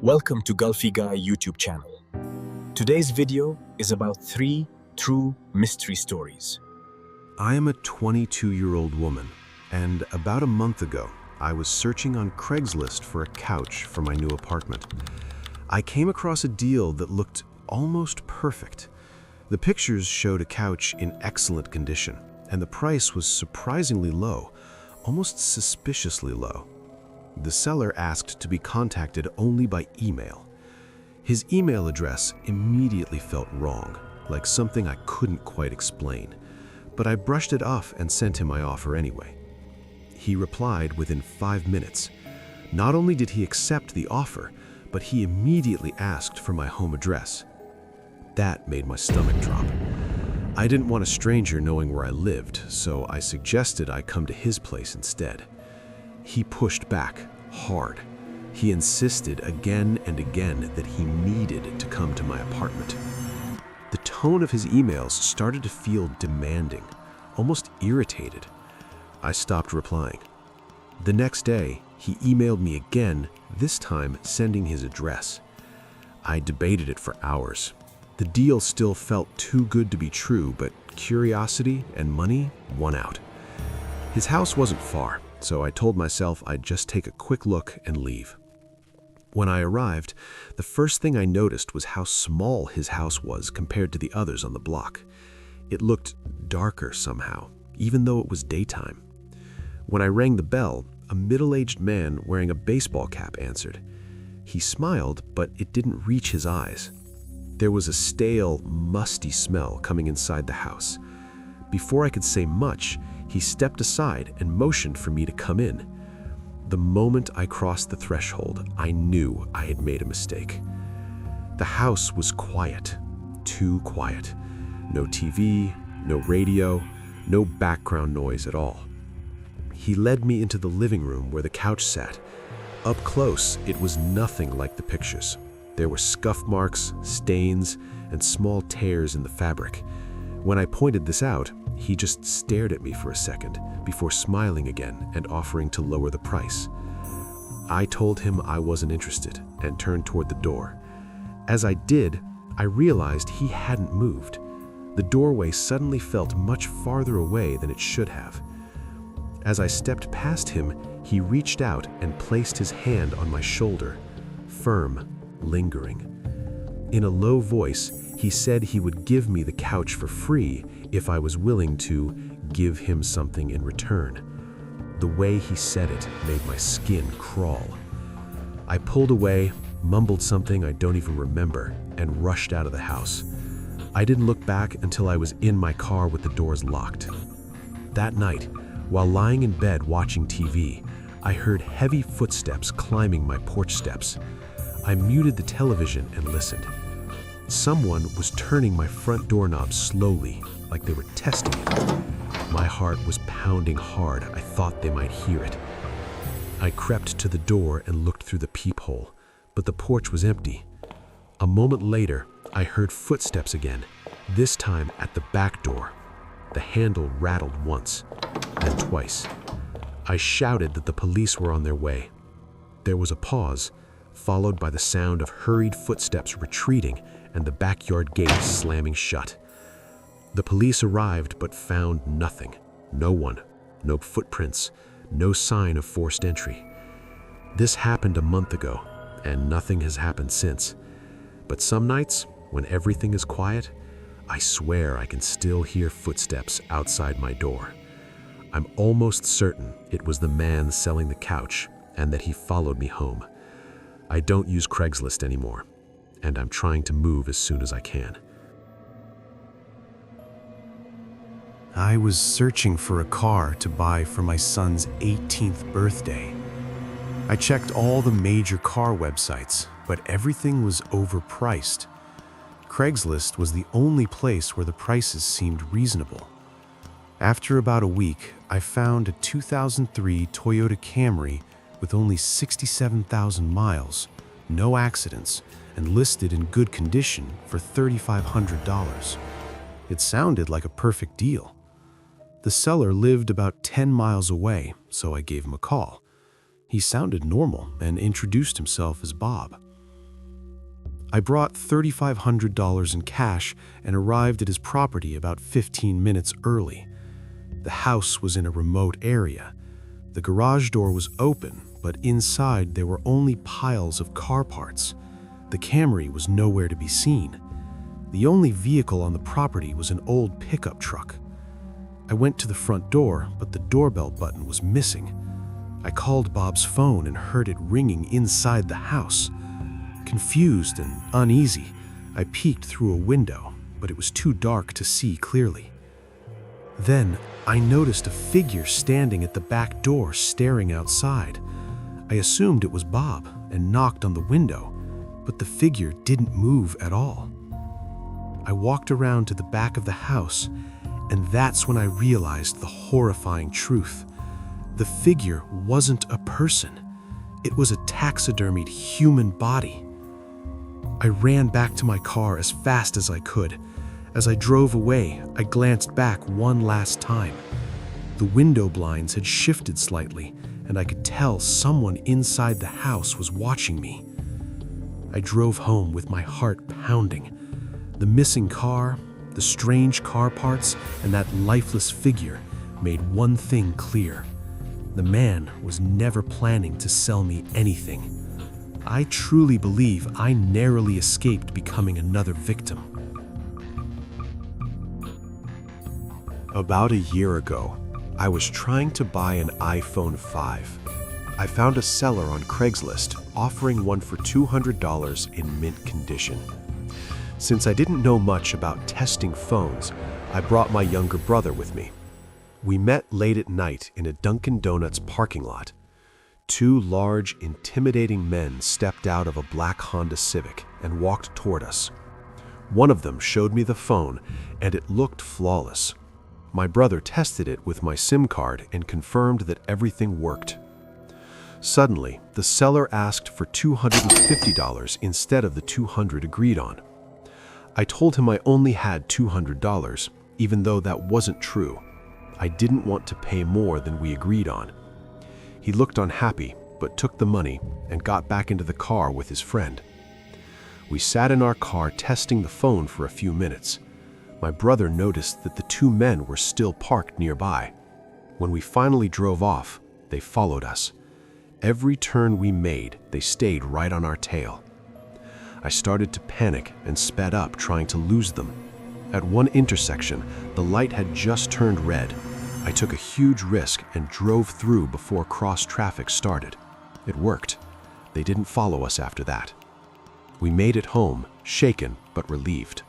Welcome to Gulfy Guy YouTube channel. Today's video is about 3 true mystery stories. I am a 22-year-old woman, and about a month ago, I was searching on Craigslist for a couch for my new apartment. I came across a deal that looked almost perfect. The pictures showed a couch in excellent condition, and the price was surprisingly low, almost suspiciously low. The seller asked to be contacted only by email. His email address immediately felt wrong, like something I couldn't quite explain, but I brushed it off and sent him my offer anyway. He replied within 5 minutes. Not only did he accept the offer, but he immediately asked for my home address. That made my stomach drop. I didn't want a stranger knowing where I lived, so I suggested I come to his place instead. He pushed back hard. He insisted again and again that he needed to come to my apartment. The tone of his emails started to feel demanding, almost irritated. I stopped replying. The next day, he emailed me again, this time sending his address. I debated it for hours. The deal still felt too good to be true, but curiosity and money won out. His house wasn't far, so I told myself I'd just take a quick look and leave. When I arrived, the first thing I noticed was how small his house was compared to the others on the block. It looked darker somehow, even though it was daytime. When I rang the bell, a middle-aged man wearing a baseball cap answered. He smiled, but it didn't reach his eyes. There was a stale, musty smell coming inside the house. Before I could say much, he stepped aside and motioned for me to come in. The moment I crossed the threshold, I knew I had made a mistake. The house was quiet, too quiet. No TV, no radio, no background noise at all. He led me into the living room where the couch sat. Up close, it was nothing like the pictures. There were scuff marks, stains, and small tears in the fabric. When I pointed this out, he just stared at me for a second before smiling again and offering to lower the price. I told him I wasn't interested and turned toward the door. As I did, I realized he hadn't moved. The doorway suddenly felt much farther away than it should have. As I stepped past him, he reached out and placed his hand on my shoulder, firm, lingering. In a low voice, he said he would give me the couch for free if I was willing to give him something in return. The way he said it made my skin crawl. I pulled away, mumbled something I don't even remember, and rushed out of the house. I didn't look back until I was in my car with the doors locked. That night, while lying in bed watching TV, I heard heavy footsteps climbing my porch steps. I muted the television and listened. Someone was turning my front doorknob slowly, like they were testing it. My heart was pounding hard. I thought they might hear it. I crept to the door and looked through the peephole, but the porch was empty. A moment later, I heard footsteps again, this time at the back door. The handle rattled once, then twice. I shouted that the police were on their way. There was a pause, followed by the sound of hurried footsteps retreating and the backyard gate slamming shut. The police arrived but found nothing. No one, no footprints, no sign of forced entry. This happened a month ago, and nothing has happened since. But some nights, when everything is quiet, I swear I can still hear footsteps outside my door. I'm almost certain it was the man selling the couch and that he followed me home. I don't use Craigslist anymore, and I'm trying to move as soon as I can. I was searching for a car to buy for my son's 18th birthday. I checked all the major car websites, but everything was overpriced. Craigslist was the only place where the prices seemed reasonable. After about a week, I found a 2003 Toyota Camry with only 67,000 miles, no accidents, and listed in good condition for $3,500. It sounded like a perfect deal. The seller lived about 10 miles away, so I gave him a call. He sounded normal and introduced himself as Bob. I brought $3,500 in cash and arrived at his property about 15 minutes early. The house was in a remote area. The garage door was open, but inside there were only piles of car parts. The Camry was nowhere to be seen. The only vehicle on the property was an old pickup truck. I went to the front door, but the doorbell button was missing. I called Bob's phone and heard it ringing inside the house. Confused and uneasy, I peeked through a window, but it was too dark to see clearly. Then, I noticed a figure standing at the back door staring outside. I assumed it was Bob and knocked on the window, but the figure didn't move at all. I walked around to the back of the house, and that's when I realized the horrifying truth. The figure wasn't a person. It was a taxidermied human body. I ran back to my car as fast as I could. As I drove away, I glanced back one last time. The window blinds had shifted slightly, and I could tell someone inside the house was watching me. I drove home with my heart pounding. The missing car, the strange car parts, and that lifeless figure made one thing clear. The man was never planning to sell me anything. I truly believe I narrowly escaped becoming another victim. About a year ago, I was trying to buy an iPhone 5. I found a seller on Craigslist offering one for $200 in mint condition. Since I didn't know much about testing phones, I brought my younger brother with me. We met late at night in a Dunkin' Donuts parking lot. Two large, intimidating men stepped out of a black Honda Civic and walked toward us. One of them showed me the phone, and it looked flawless. My brother tested it with my SIM card and confirmed that everything worked. Suddenly, the seller asked for $250 instead of the $200 agreed on. I told him I only had $200, even though that wasn't true. I didn't want to pay more than we agreed on. He looked unhappy, but took the money and got back into the car with his friend. We sat in our car testing the phone for a few minutes. My brother noticed that the two men were still parked nearby. When we finally drove off, they followed us. Every turn we made, they stayed right on our tail. I started to panic and sped up, trying to lose them. At one intersection, the light had just turned red. I took a huge risk and drove through before cross traffic started. It worked. They didn't follow us after that. We made it home, shaken but relieved.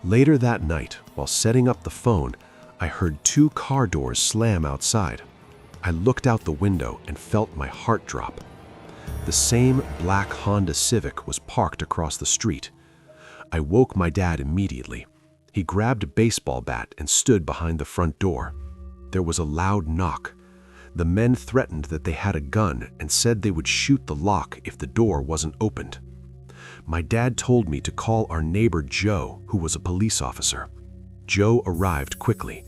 Later that night, while setting up the phone, I heard two car doors slam outside. I looked out the window and felt my heart drop. The same black Honda Civic was parked across the street. I woke my dad immediately. He grabbed a baseball bat and stood behind the front door. There was a loud knock. The men threatened that they had a gun and said they would shoot the lock if the door wasn't opened. My dad told me to call our neighbor Joe, who was a police officer. Joe arrived quickly.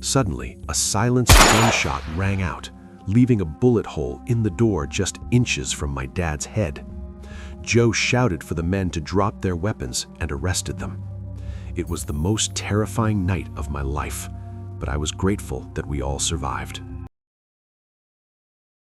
Suddenly, a silenced gunshot rang out, leaving a bullet hole in the door just inches from my dad's head. Joe shouted for the men to drop their weapons and arrested them. It was the most terrifying night of my life, but I was grateful that we all survived.